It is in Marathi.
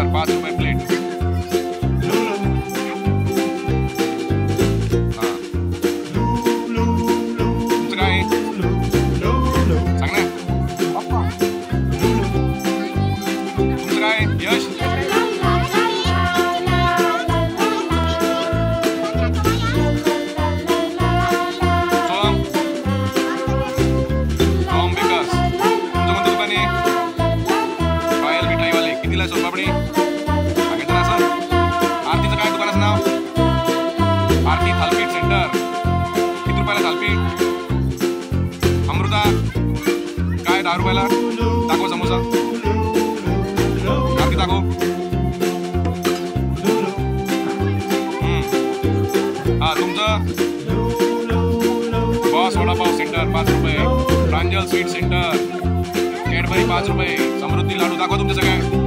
सेंटर 5 रुपये प्लेट. हां तुमचं काय सांग ना तुमचं काय यश. सोनपापडी सांगितलं ना सर. आरतीचं काय दुकानाचं नाव. आरती थालपीठ सेंटर. किती रुपयाला थालपीठ. अमृता काय 10 रुपयाला. दाखव समोसा. आरती दाखव. हा तुमचं बॉस वडापाव सेंटर 5 रुपये. प्रांजल स्वीट सेंटर. कॅडबरी 5 रुपये. समृद्धी लाडू दाखवा तुमचं सगळं.